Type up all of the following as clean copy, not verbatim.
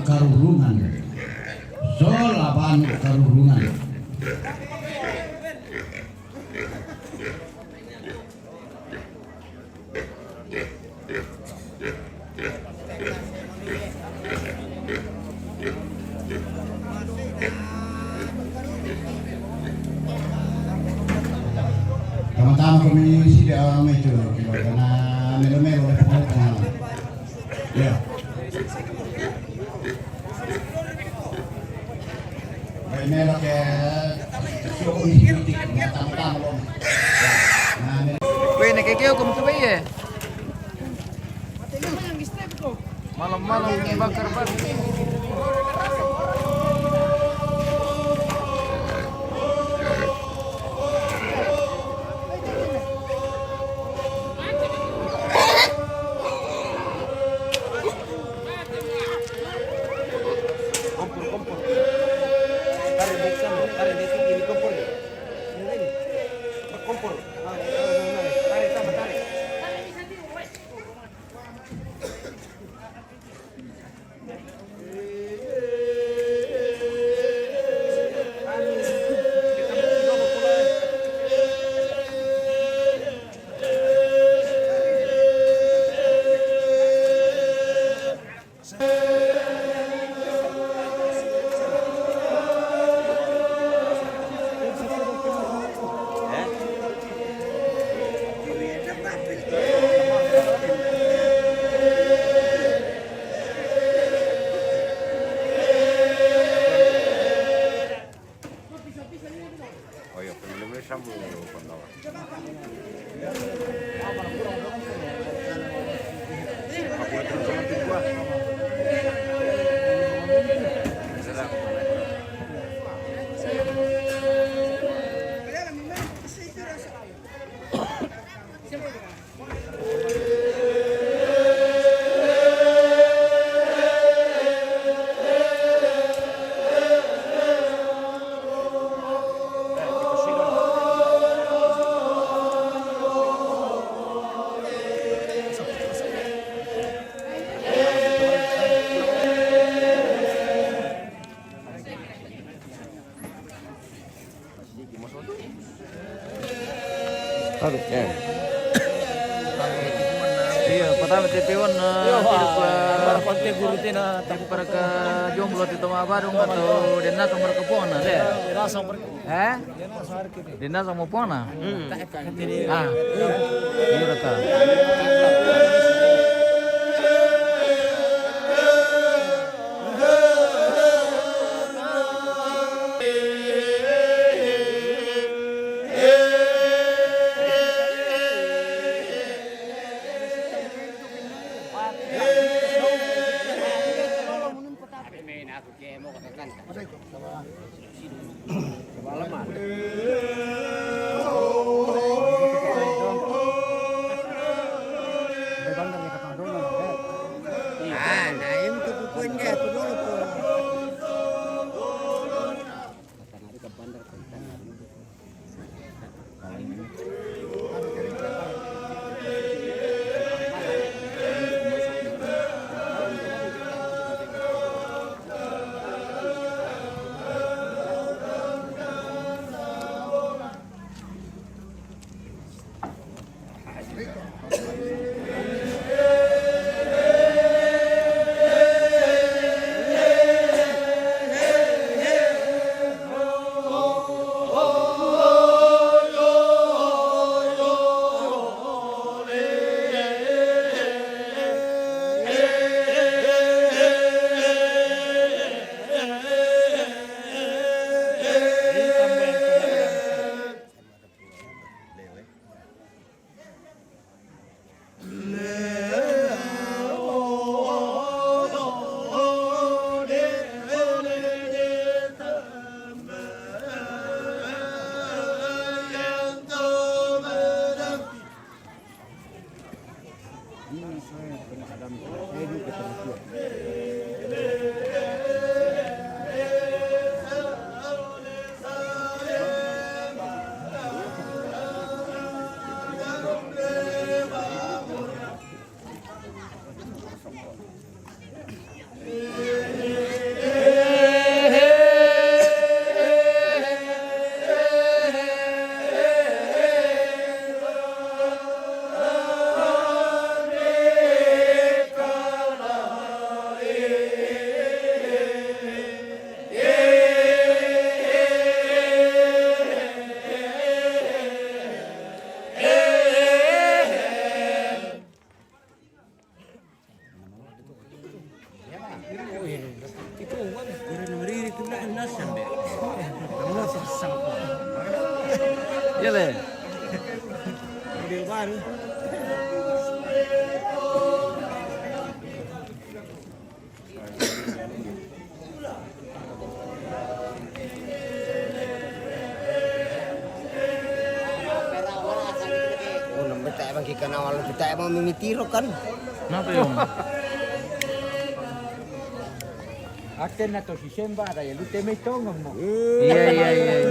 karurungan. Laban karurungan. Tama-tama komisi di awal itu karena melo-melo oleh pengalaman. Ya. Melo ke komisi politik tama-tama loh. Weh, nakikiyok kung ito ba iya? Malam-malam bakar-bakar. Iya, pertama TP1 tidak pakai guru tina tapi para ke jomblo itu mah barung atau dena kamar ke pona deh. Dena sama pona. Ah. Iya kata. Iya le. Model baru. Oh, nambah tak bang kita awal kita emang mimitiro kan. Kenapa yung? Aten na to si Semba ada ya lu teme tongong mo. Iya.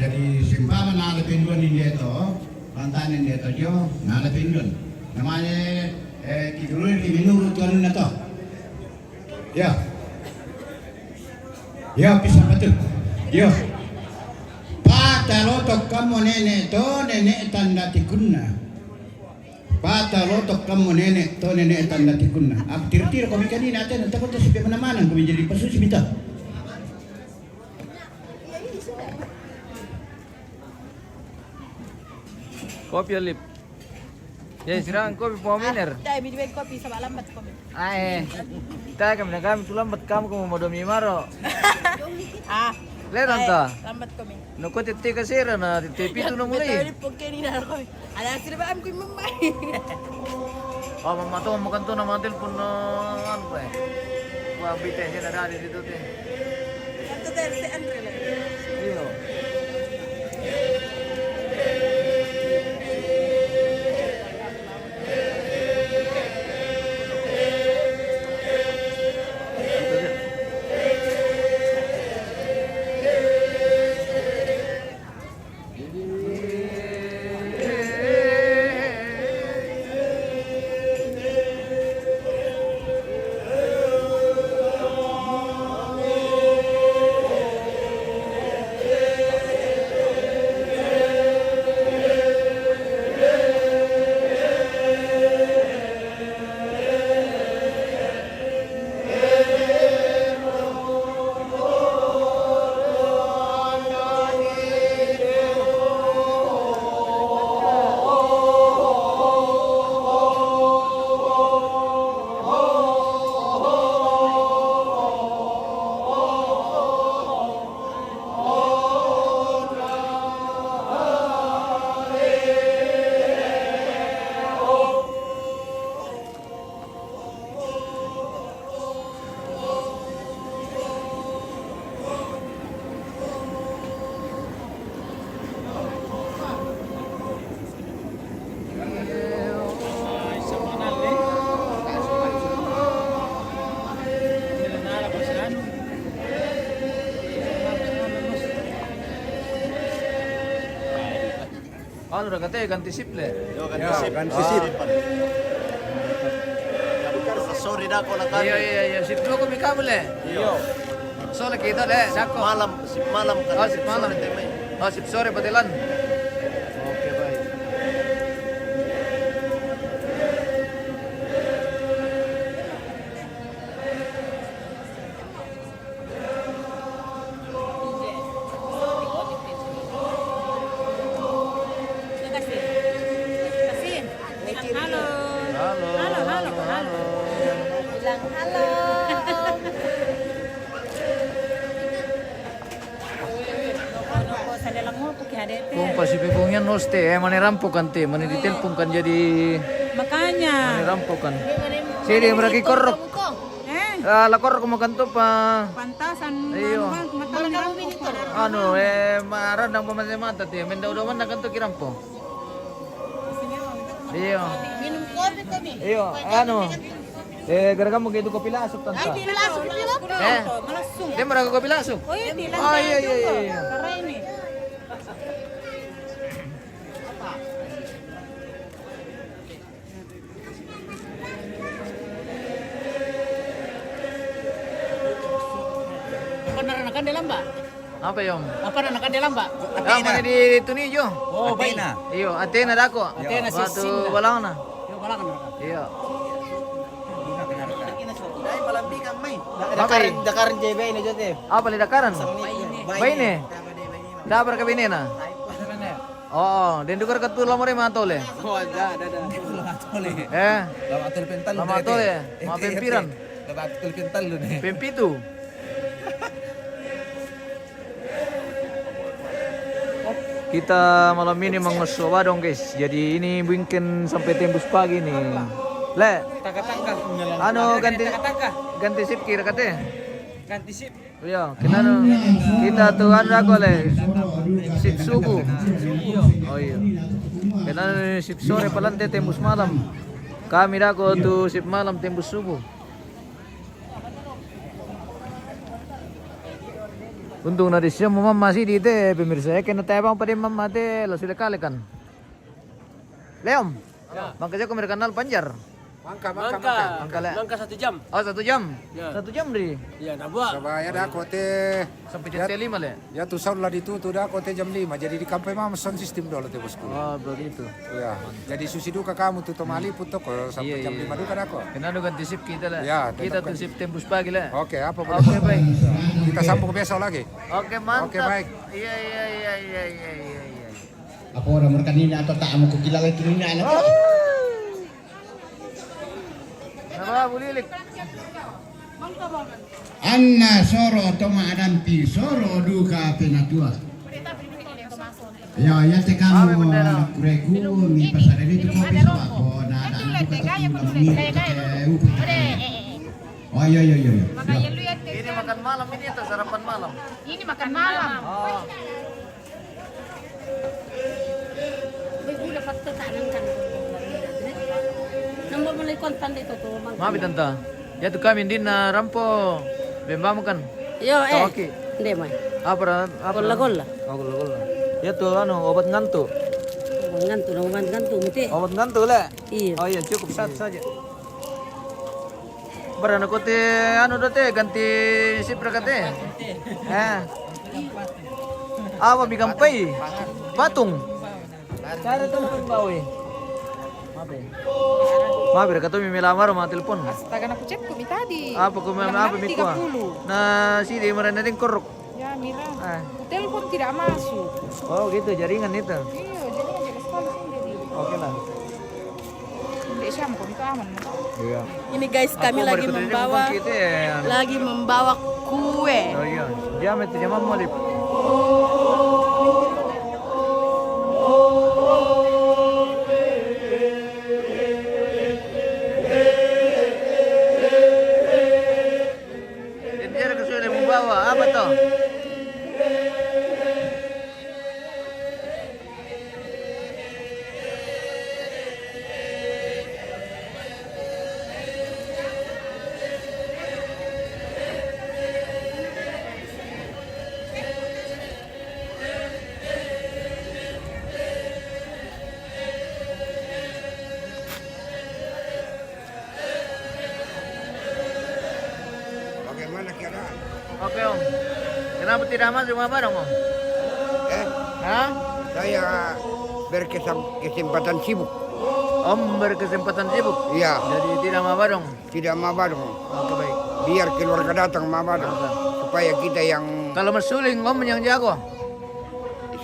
Jadi simpama nalapin doon hindi ito, pantanin dito jo, nalapin doon. Namanya kidulun minurut ko na to. Ya. Ya pisah betul. Ya. Patalotok kamu nenek to nenek tanda tikunna. Patalotok kamu nenek to nenek tanda tikunna. Ab tir-tir kami kani natin takot sa pimanaman kami jadi pasusi bita. Kopi Alip. Ya sirang kopi pominer. Dai mi dibe kopi sama lambat kopi. Ay. Kaya kami nagami tu lambat kamu mo modomi maro. Ah. Leran ta. Lambat kopi. No ko titti kasira na titti pitu na mulai. Betul poke ni na kopi. Ala sila ba am ko mamay. Oh mama to mo kanto na mga telepon na ano pa eh. Wa bite siya na dali dito te. Kanto del si Andre lang. Iyo. Ano na kate ganti sip le. Ganti sip. Sorry na ako lang Iya sip dua ko mikabel le. Iyo. So la kita le dako. Malam ka. Oh, sip malam. Oh, sip sore patilan. Oke, baik. Kasih. Kasih. Halo. Halo. Bilang halo. Noko sa dalang mo po kaya dete. Kung pasipipungnya noste, mani rampukan te, mani ditelepon kan jadi Makanya. mani rampukan. Sini mereka korok. Lakor ko makanto pa. Pantasan. Iyo. Matalang kamu ini Ano, maran ng pamasamata te, mendaw-dawan na kanto kirampo. Iyo. Minum kopi kami. Iyo, ano? Gara-gara mo gitu kopi lasok tanta. Ay, di lasok dito. Malasung. Dia meraga kopi lasok. Oh iya, di Oh iya. Karena ini. Apa nanakan dalam, Mbak? Apa yom? Apa nanakan dalam, Mbak? Mana di tunijo? Oh, baik na. Iyo, Athena dako. Athena si Batu Sinda. balang na. Yo, wala ka nanakan. Iyo. Dai palambikan may. Dakarin JB ini jote. Apa li dakaran? Baine. Dabar ka binena. Oh, den dukar ka tulang mo rin matole. Oh, ada. Lama atul pental. Lama tole. Mga pempiran. Lama atul pental lu nih. Pempitu. Kita malam ini mengosowa dong guys. Jadi ini mungkin sampai tembus pagi nih. Le, Taka-taka. ano ganti sip kira kate. Ganti sip. Iya, kita tuh ano ako le. Sip subuh. Oh iya. Kita sip sore palante tembus malam. Kami dako tuh sip malam tembus subuh. Untung na siya mo mama si dito pemirsa. Kaya natayabang pa din mama te. Sudah kali kan. Leom. Makanya ko kanal Panjar. Mangka. Le. Mangka 1 jam. Oh, 1 jam. Ya. 1 jam ri. Iya, nabua. Sabaya dah kote. Sampai jam 5 le. Ya tuh sahur lah itu dah kote jam 5. Jadi di kampai mama sound system dulu tuh bosku. Oh, begitu. Ya. Jadi susi duka kamu tuh tomali putok sampai Iya, jam iya. 5 duka dah kok. Kenapa ganti sip kita lah? Ya, Kita tetap tuh sip tembus pagi lah. Oke, apa boleh? Oke, baik. Kita sambung besok lagi. Oke, mantap. Oke, baik. Iya. Apa orang merkanina atau tak mau kukilala kinina anak. Apa bulilik? Anna soro toma adampi soro duka penatua. Ya te kamu kureku mi pasar itu kopi so ako na Oh iya. Ini makan malam ini atau sarapan malam? Ini makan malam. Oh. Udah fakta tak nangkan. Nombor mulai kontan itu tuh. Maaf tante. Ya tuh kami din na rampo. Bemba kan? Yo, Tawaki. Hindi mai. Apa? Golla. Oh, golla. Ya tuh obat ngantuk. Ngantuk mati. Obat ngantuk lah. Iya. Oh iya, cukup satu saja. Berana kote ganti sip kate. Apa bigampai? Patung. Cara tuh bawi. Maaf ya, kata Mimi lamar sama telepon. Astaga, aku cek kami tadi. Apa mikwa? Nah, si dia merana ting korok. Ya, Mira. Telepon tidak masuk. Oh gitu, jaringan itu. Iya, jadi ngajak sekali sendiri. Oke lah. Tidak siapa kok itu aman. Iya. Ini guys, kami Aku lagi baru membawa ketemu kita ya. lagi membawa kue. Oh iya, jam itu jam mau lip. Dia sudah membawa apa toh? Oke Om. Kenapa tidak masuk Mabarong Om? Hah? Saya berkesempatan sibuk. Om berkesempatan sibuk. Iya, Jadi tidak Mabarong. tidak Mabarong. Oke baik. Biar keluarga datang Mabarong. Supaya kita yang Kalau mensuling Om yang jago.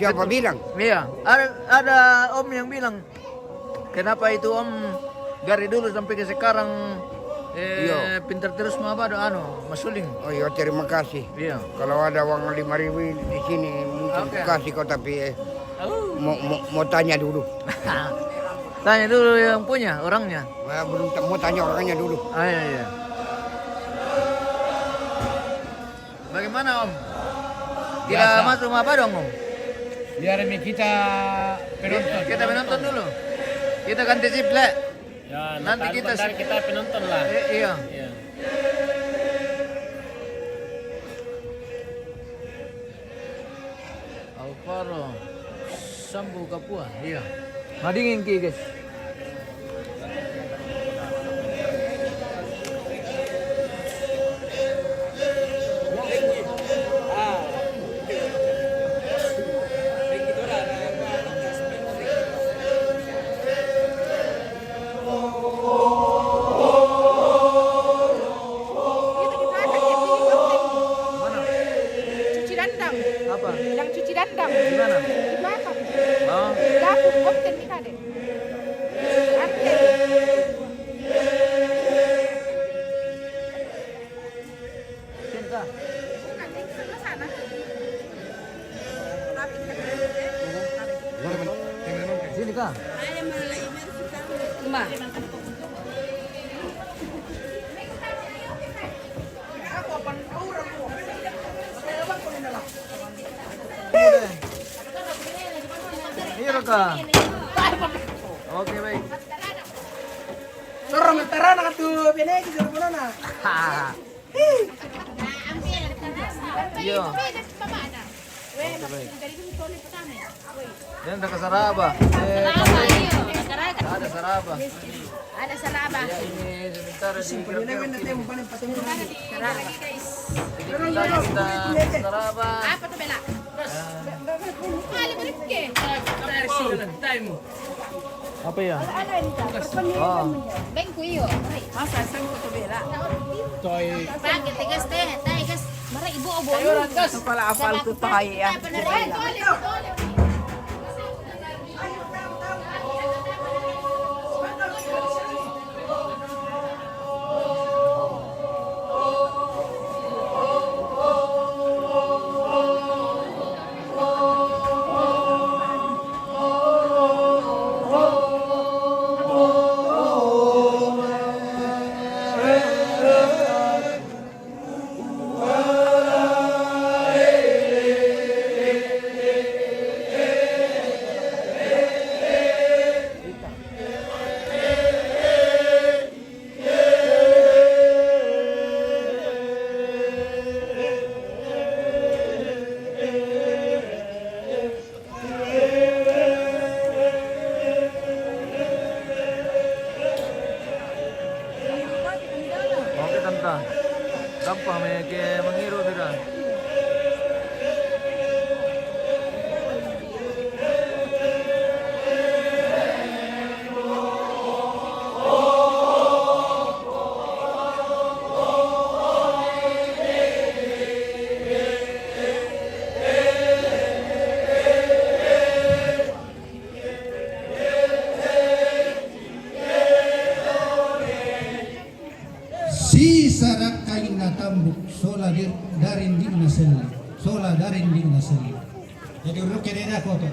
siapa bilang? Iya. Ada Om yang bilang kenapa itu Om dari dulu sampai ke sekarang Iya. pintar terus masuling. Oh iya, terima kasih. Iya. Kalau ada uang 5.000 di sini mungkin Oke. kasih kau, tapi mau tanya dulu. Tanya dulu yang punya orangnya. Belum mau tanya orangnya dulu. Iya, iya. Bagaimana Om? Tidak Biasa. masuk apa dong Om? Biar kita penonton. Kita menonton dulu. Kita ganti sip Le. Ya, Nanti kita kita penonton lah. Iya. Iya. Alvaro Sambu Kapua. Iya. Madingin ki guys. Mana? Cuci dandang. Apa? Yang cuci dandang. Di mana? Di belakang. Oh. Dapur konten kita deh. Arte. Cinta. Bukan, di sebelah sana. Sini kah? Mbak. Iya kah? Oke baik. Sorong terana ka tu pinegi sa puno na. Ha. Iya. Yan ada saraba. Ada saraba. Ada saraba. Ya ini sebentar di Pinawen na tayo mo panin patungo. kita saraba. Apa tuh Bella? Kali berike. Apa ya? Oh. Ven kuyo. Masa sang ko to Bella. Toy. Bakit tigas teh, tigas. Mara ibu obo. Ito pala apal to tayo ya. Oke tante. Gampang ke mengiru tidak? Si sarak kain na tambuk sola darin din na seli. Sola darin din na seli. Jadi urut kene na ko to.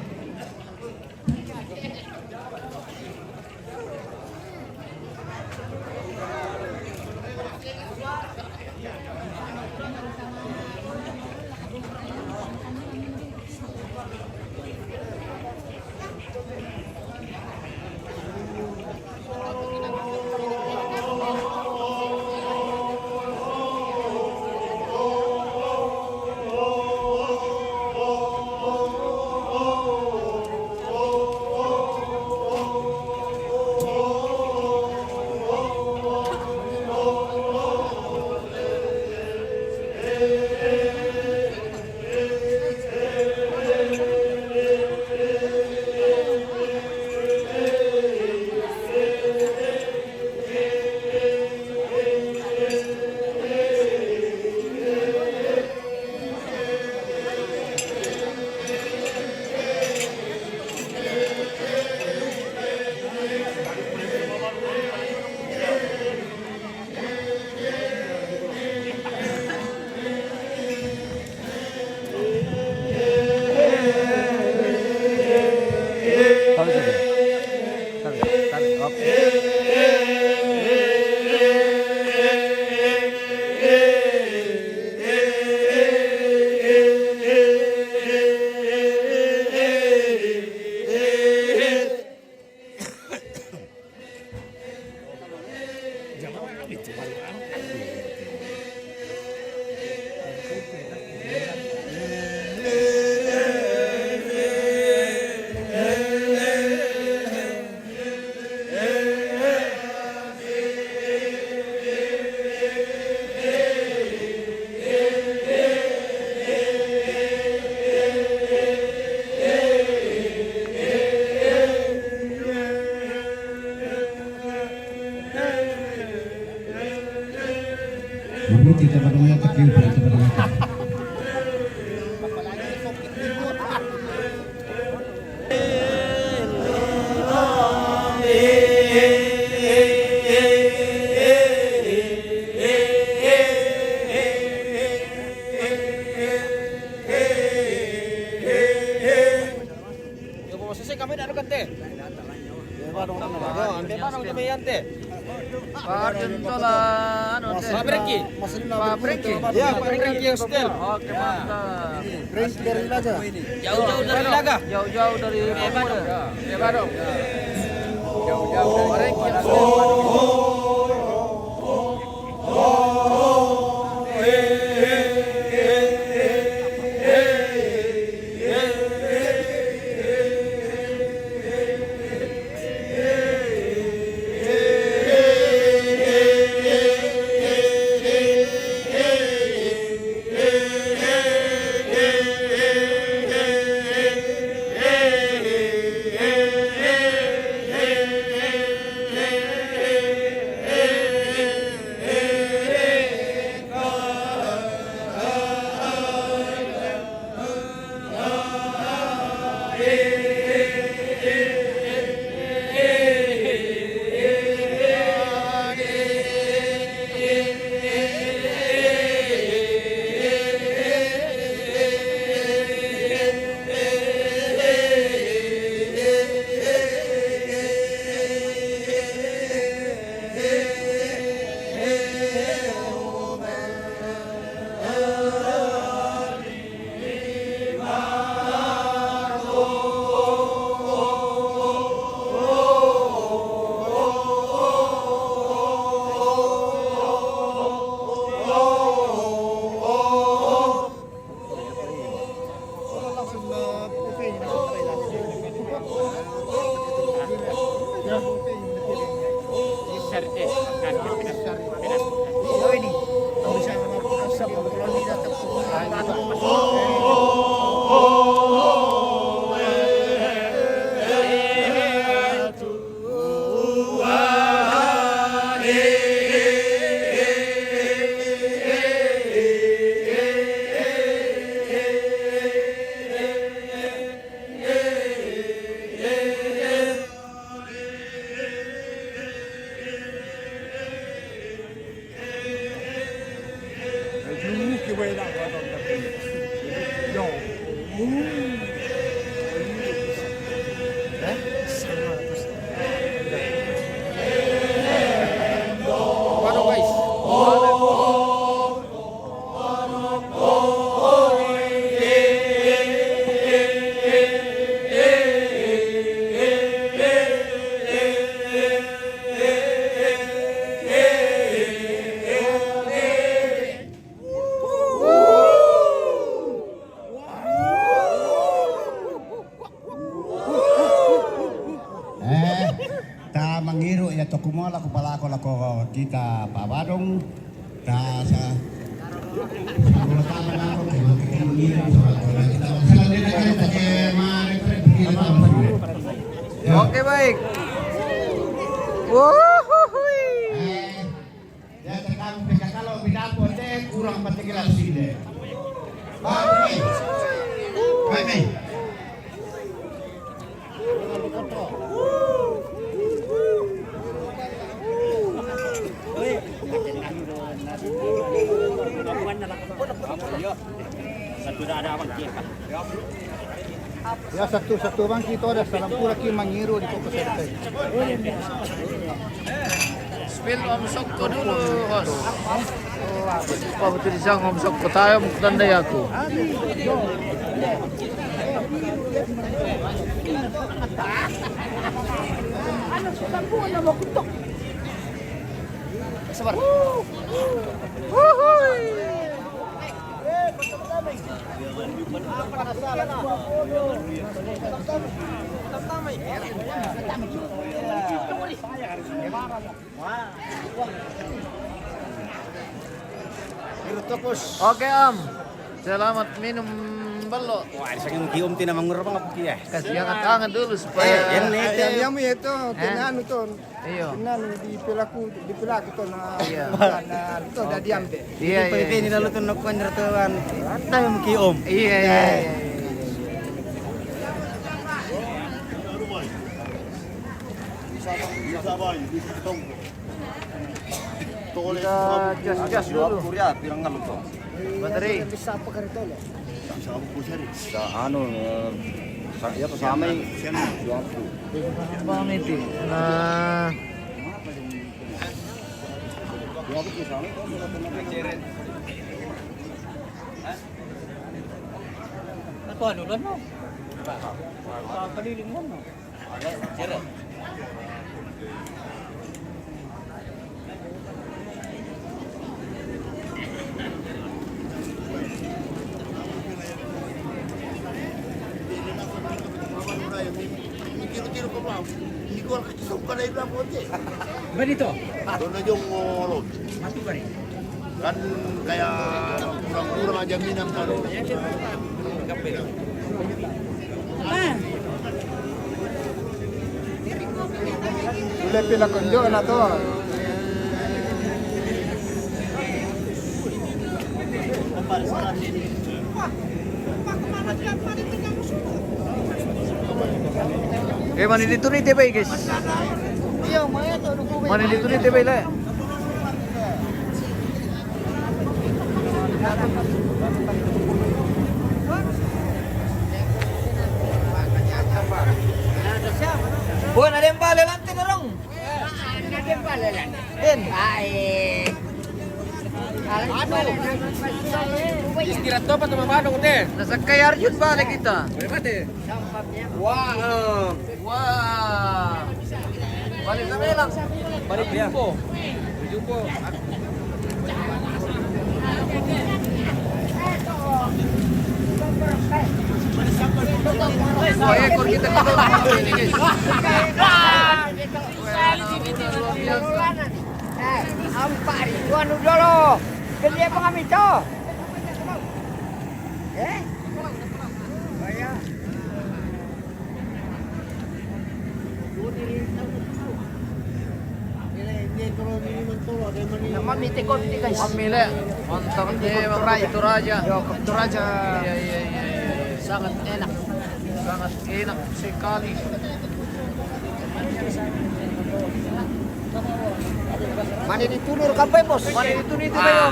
Mabuti kita mga takil pa ito mga Argentola, ano, Fabriki. Fabriki. Ya, Fabriki yang setel. Oke, mantap. Dari Laga. Jauh-jauh dari Laga. Jauh-jauh dari Papua. Ya, Badung. Jauh-jauh dari Fabriki yang setel. mangiru ya to kumola ko pala ko kita Pak Badung ta sa tama na ko mangiru kita Oke, baik. Wuhuhui. Ya tekan kalau pidato teh kurang patikilan sini. Baik. Baik. Ya satu bang kita ada salam pula ki mangiru di pokok sertai. Spill Om Sokko dulu, Hos. Pak betul disang Om Sokko tayo muktanday aku. Sabar. Oke Om, selamat minum belok. Wah, saking kium tina mangur apa ngapa ya? Kasih tangan dulu supaya. Yang itu, tinan itu. Iyo. Tinan di pelaku itu na. Iya. Na itu dah diam deh. Iya iya. Ini lalu tuh nakuan ratuan. Ada yang kium. Iya iya. Kita jas dulu. Baterai. Ya tuh sama Pamit. Nah, Ako ano doon mo? Paliling mo no. Benito. Doon na yung road. Mati ba rin? Kan kaya kurang-kurang aja minang kalau. Ule pila konjo na to. mana dito ni Tebay guys? Mana dito ni Tebay lah? Bukan ada yang balik nanti dorong. Ada yang balik lah. In. Baik. Istirahat to pa tumabano ko Nasa kay Arjun balik kita. Wah. Wah. Balik na lang. Balik dia. Jumbo. Dua ekor kita ini guys. Ampak ni tuan dulu. Kerja apa kami tu? Mami tekot ni guys. Amile. Mantap nih Bang itu Raja. Itu raja. Iya iya iya. Sangat enak. Sangat enak sekali. Mana ditulur kapai bos? Mana itu nih tuh Bayo?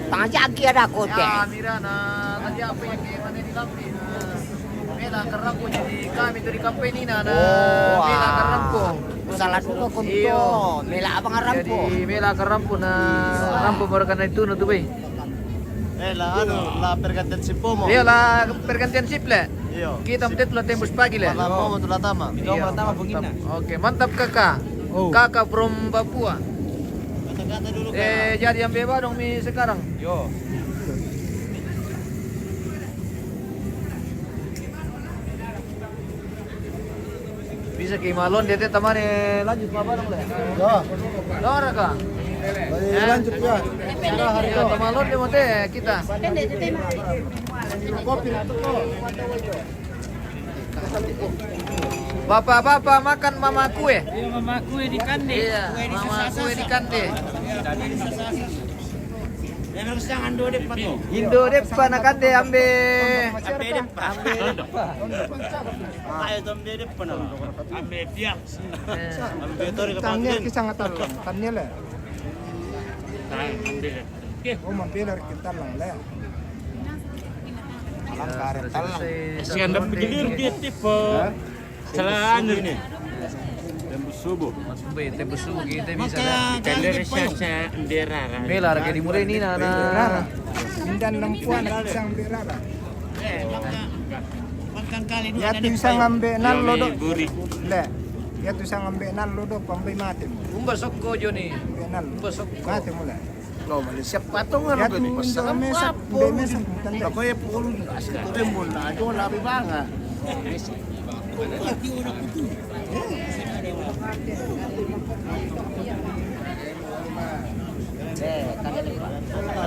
Tengah jagi ada aku teh. Ya mira na tadi apa yang mana di lampi. Mela kerampo jadi kami itu di company na mela kerampo. Salah dulu kunto. Iyo. Mela abang arampo. Jadi mela kerampo na rampo mereka na itu tuh Bay. La pergantian si Pomo. Iya lah pergantian shift lah. Iyo. Kita mesti tulah tembus pagi lah. Para Pomo tulah tama. Iya, mantap. Oke, mantap kakak. Kakak from Papua. Kata-kata dulu Jadi yang bebas dong mi sekarang. Yo. Bisa ke Malon dia teman lanjut apa dong lah. Ya. Lora kah? Lanjut ya. Ya, Malon dia mau teh kita. Kopi na to. Bapak-bapak makan mama kue. Iya mama kue di kande. Iya, mama kue di kante. Memang sedang ando dep pato. Indo dep pana kante ambe. Ambe dep pa. Ayo tombe dep pa na. Ambe piak. Ambe tori ka Tanya pagin. kisah ngatal. Tanya le. Ambe. Oh mampilar kita lang le. Alam karet talang. Sian dap gilir dia tipe. Salah anu ini. Tembus subuh. Tembus subuh kita bisa. Tender siya derara. Melar kayak dimulai ini nana. Indan lempuan kisang berara. Makan kali Ya tu isang ambe nan lodo. Buri. Le. Ya tu isang ambe nan lodo pambay matim. Umba sokko Joni. Penal. Busog ko. Kate mula. No, Malaysia patong ano Ya ba ni? tu Basta untuk mesa, kapon. mesa tanda. Ako ay puro asli ko rin muna. Ajo labi banga.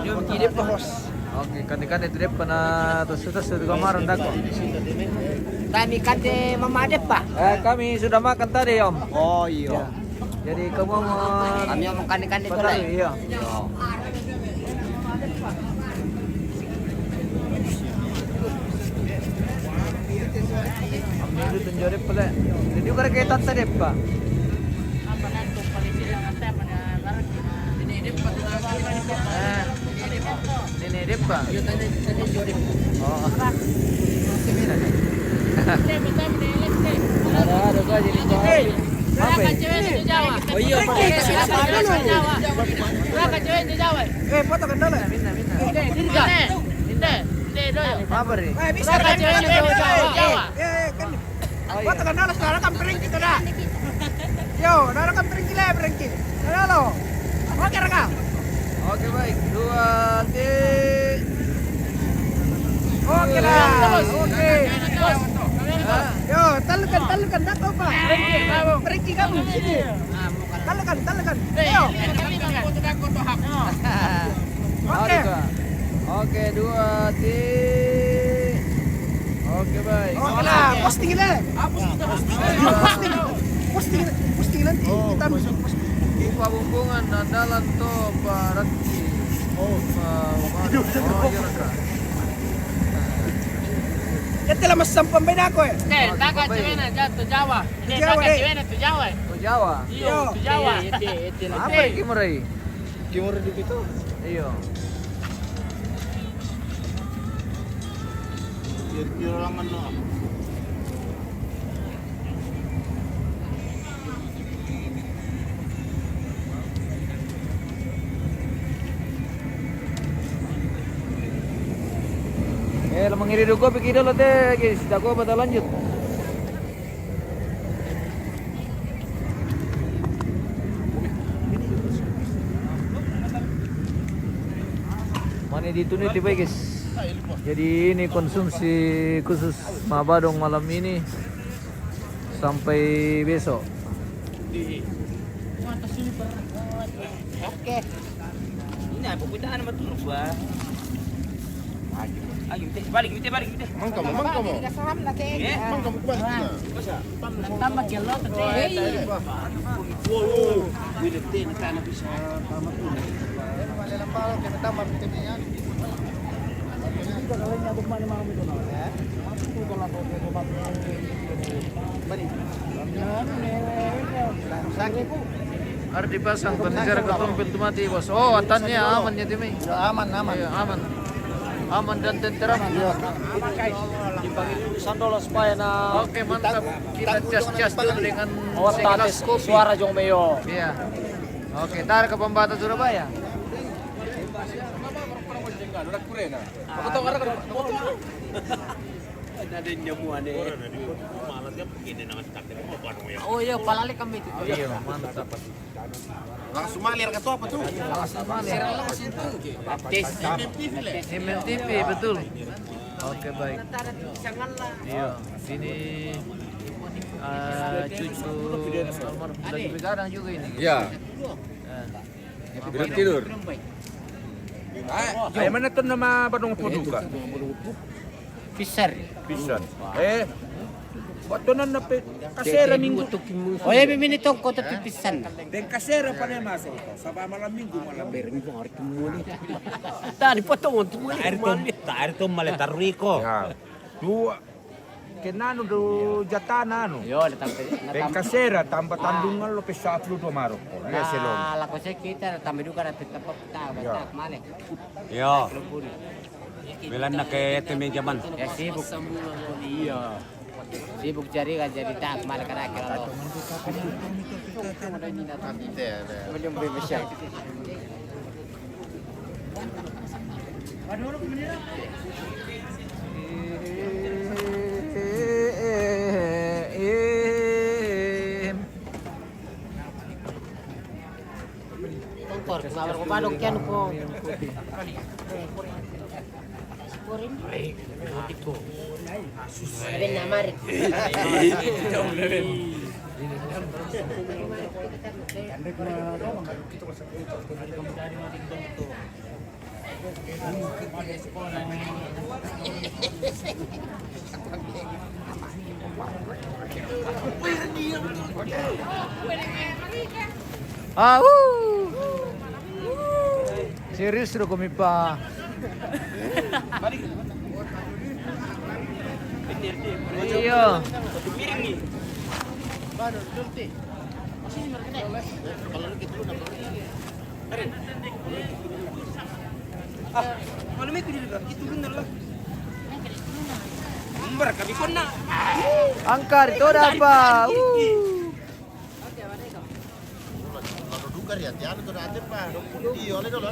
Yung kidip pa hos. Oke, kani-kani trip pa na terus kamaron dako. Tani kate mamadep pa. Kami sudah makan tadi, Om. Oh Ya. Jadi kamu mau Kami yang makan-ikan itu Padahal, lah. iya. Ambil tunjurip pala. Jadi ko kay tatarip pa. Dinidip pa. Oh. Ada ka jadi kopi. Apa? Oh iya, Foto kan dala. Minta. Apa ri? bisa kan Foto kan dala sekarang kan pering kita dah. Yo, dala kan pering kita pering. Dala lo. Oke raka. Oke baik, 2 3. Oke lah. Oke. Yo, talukan dah kau pak. Pering kamu sini. Talukan. Yo. Oke. Oke, 2 3. Oke baik. Oke lah, posting lah. Posting nanti kita posting. Pabungkungan andalan to Baraki. Oh, Ya telah mas sampam beda ko eh. Jawa. Yo. Apa iki murai? Kimur di situ. Iya. Kira lang ano. Lamang iridugo pikir lo teh, guys. Dago pada lanjut. Mani ditunit nih guys. Jadi ini konsumsi khusus Mabadong malam ini sampai besok. Oke. Ini apa kita nama turun gua. Ayo, balik. Mang kamu. Saham lah teh. Mang kamu kuas na. Tambah gelo teh. Wili tin kana bisa tamat tu. Malalang palo kita tamam timnya. Harus dipasang penjara ketumpil tu mati bos. Oh, atannya aman ya Timi. Aman. Iya, aman. Aman dan tentram. Dipanggil sandola supaya na. Oke, mantap. Kita cas dulu dengan segelas kopi. Suara jong meyo. Iya. Oke, tarik ke pembatas Surabaya. Oh iya, palalik kami itu. Iya, mantap. Langsung malir ka to apa tu? MNTV betul. Oke baik. Iya, ini cucu almarhum lagi begadang juga ini. Iya. Belum tidur. Ay, mana to nama Badong Puduka? Pisar. Pisan. Bato na kasera minggu. Oh iya, bimini tong kota pisan. Den kasera pa na masuk. Sabah malam minggu malam. Minggu hari kemuli. Tadi potong untuk muli. Air to maletar Rico. Dua. Kenano do jatana no. Yo, datang. Den kasera tambah tandungan lo pesat lu do Maroko. Ya selom. Lah ko kita tambah juga ada tempat tak male. Yo. Bilan na kay Temi Jaman. Ya sibuk. Iya. Sibuk cari kan jadi tak male kana kira. Belum berbesar. Sabar ko balong kian ko. Sabi na marit. Ah, woo! Serius ro kami pa. Iya. Angkar itu ada apa? Dukar ya, jangan tuh nanti pak. Iya, oleh dulu.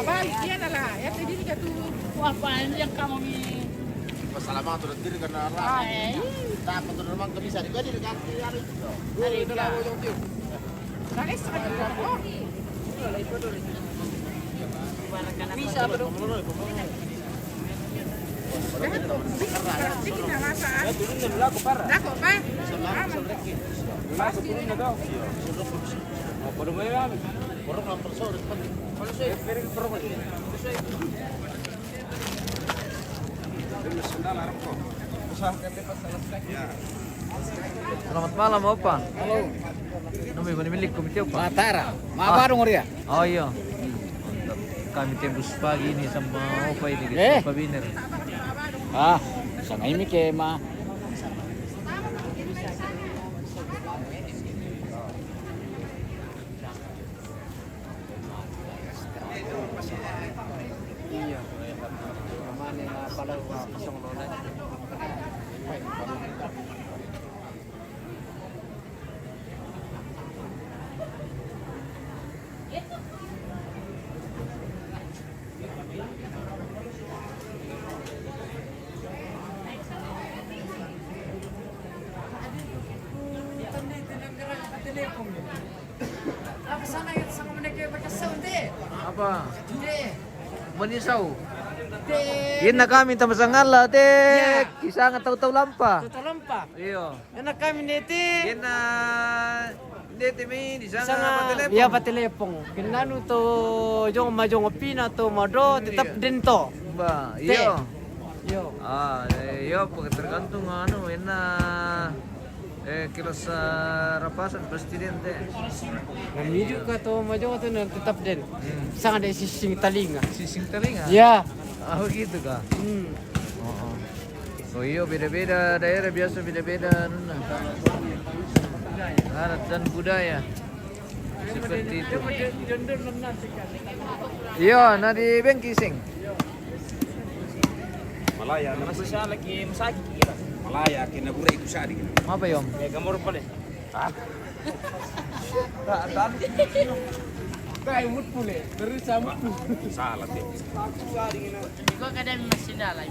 Balik dia lah. Ya tadi dia tuh. Apaan yang kamu ini? Pasalamat tuh diri karena tak betul memang bisa juga di dekat hari itu. Nangis aja kok. Bisa belum? Bikin na masaan. Dako pa. Selamat malam, Opa. Halo. Nami milik komite Opa. Matara. Mabarong ria. Oh iya. Kami tembus pagi ini sama Opa ini Opa Biner. Ah, sangai mi ke ma. Apa sana yang sama mereka berkesal deh. Apa? Deh. Manisaw. Deh. Yan na kami tamasangala te. Isa nga taw-taw lampa. Tutulampa. Iyo. Anak kami niti. Yan na hindi timi isa nga patelepon. Iya pa telepon. Kinano to jong majong opina to mado tetap din to. Ba, iyo. Yo. Ah, iyo pag tergantung ano, yan na kilos rapasan presidente. Ngamiju ka to majong to na tetap din. Sangat ada sising talinga. Sising talinga. Ya. Ah, begitu ka. Oo. So iyo, beda-beda daerah biasa beda-beda ano na. Adat dan budaya. Seperti itu. Iya, na di Bengkising. Malaya, karena siya lagi masakit kita. Malaya, kinabura itu siya di. Apa yom? Ya gamor pala. Kaya umut pule. Terus sama. Salah deh. Ikaw kada masih dalay.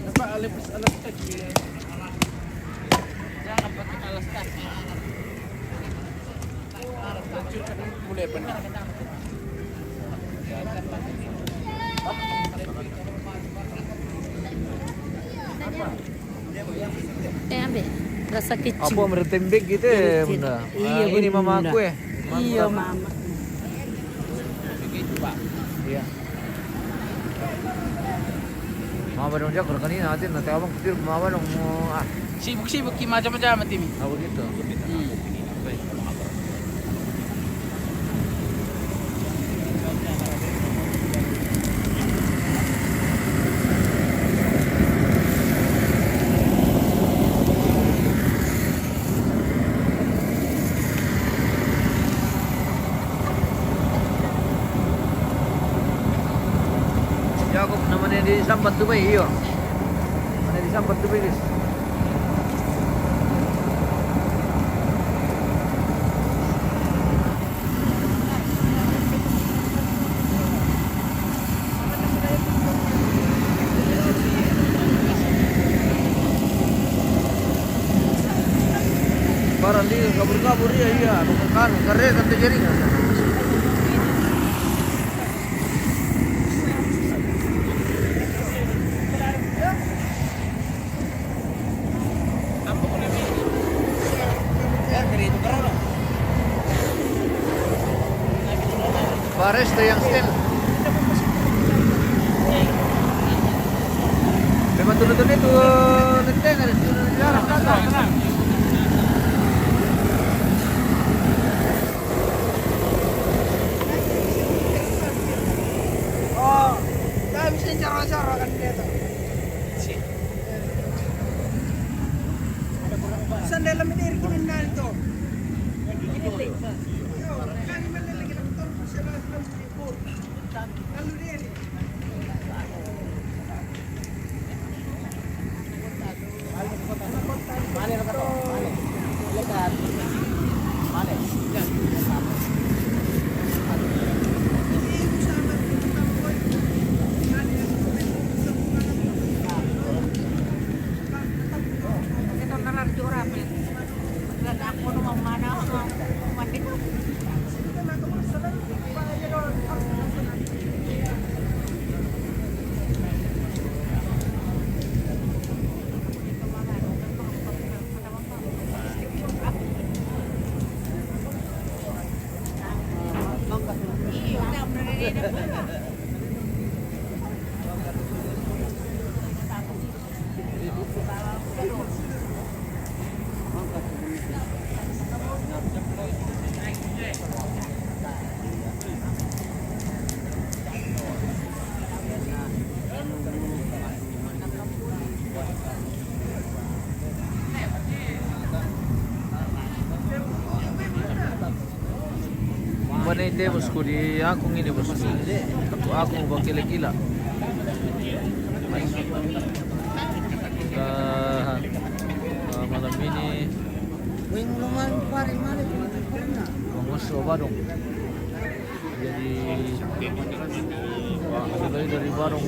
Apa alas kaki. Jangan pakai alas kaki. Pule pan. Ambil. Rasa kecil. Apa meretembek gitu ya, Bunda? Iya, Ini mama Bunda. aku ya. Iya, Mantap. Mama. Begitu pak. Iya. Mama dong jago kanina natin nanti abang ketir mama dong mau Sibuk-sibuk macam-macam tim. ah begitu. Jakob namanya di Sambat Dubai iyo. Mana di Sambat Dubai guys. Parang di kabur-kabur ya iya, bukan Karena kanto jaringan. Pares tuh yang stil. Memang turun-turun itu nenteng ada jarang kan. Oh, ya bisa cara-cara kan dia tuh. Sandal dalam ini kita itu. Kan lagi motor siapa transport. Lalu dia ni. Mana ide bosku di akung ini bosku. Aku mau gila-gila. Malam ini masuk Badung. Jadi mulai dari Badung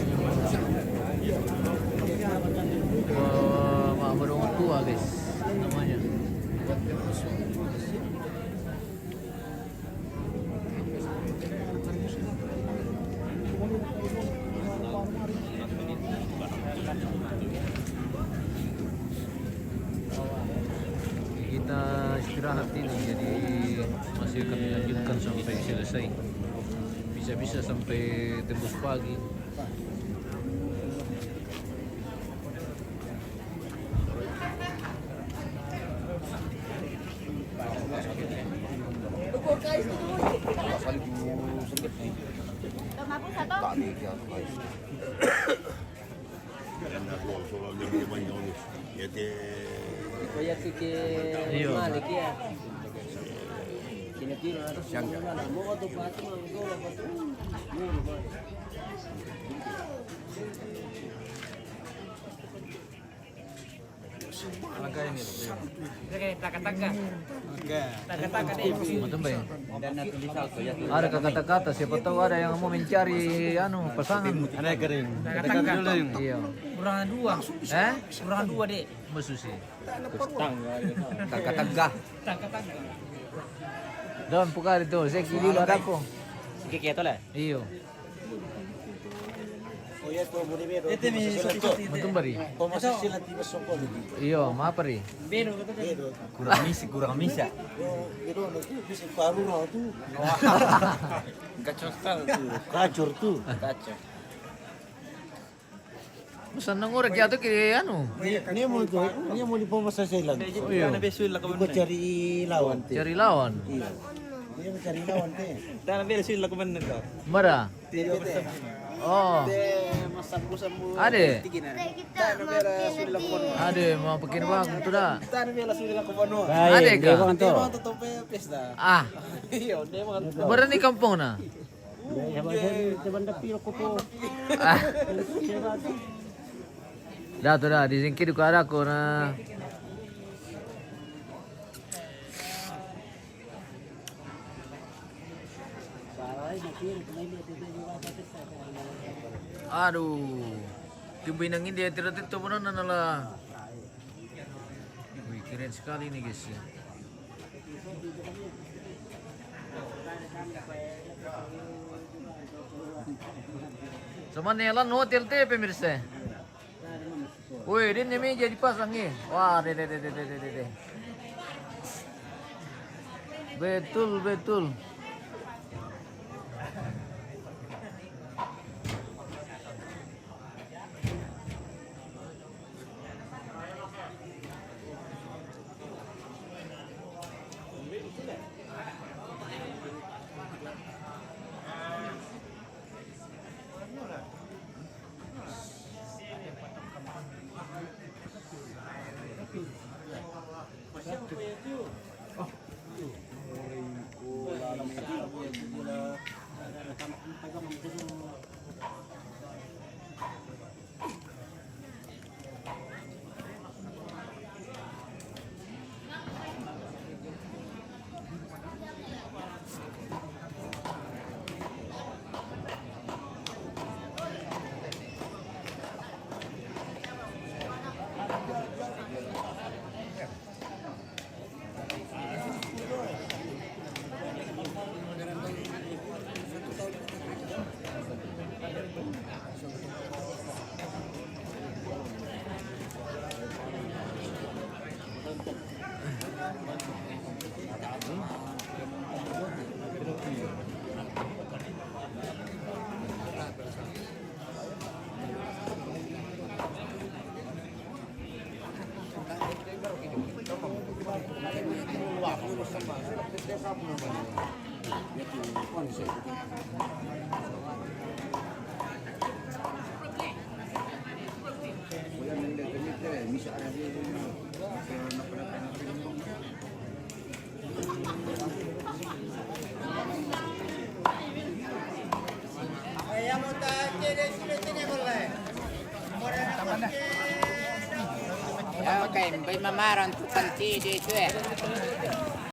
Badung tua guys namanya. Kita istirahat ini, jadi masih akan dilanjutkan sampai selesai, bisa-bisa sampai tembus pagi. Ada kata-kata, siapa tahu ada yang mau mencari pasangan. Ada kering. Iya. Kurang dua. Kurang dua deh. Mususi. Tangga-tangga. Dalam pukar itu, saya kiri ada aku. Kiki itu lah. Iyo. Ete mi Betul bari. Iyo, ma pari. kurang misa. Kacor tuh. Saan nang oras yato kaya Ini mau di pemasa Thailand. Oh iya. Gua cari lawan. Cari lawan. Iya. Dia mencari lawan teh. Dan beresin lagu bener kau. Mara. Oh. Ade. Ade mau bikin bang itu dah. Ade ka. Ah. Baru ni kampung na. Ah. Dah tu dah disingkir ke arah ko na. Aduh, timbinang ini dia tidak benar nala. Wih, keren sekali nih guys. Semanelan hotel teh pemirsa. Wih, ini meja dipasang nih. Wah, deh. Betul. Okay, may mamaran tu panti di tu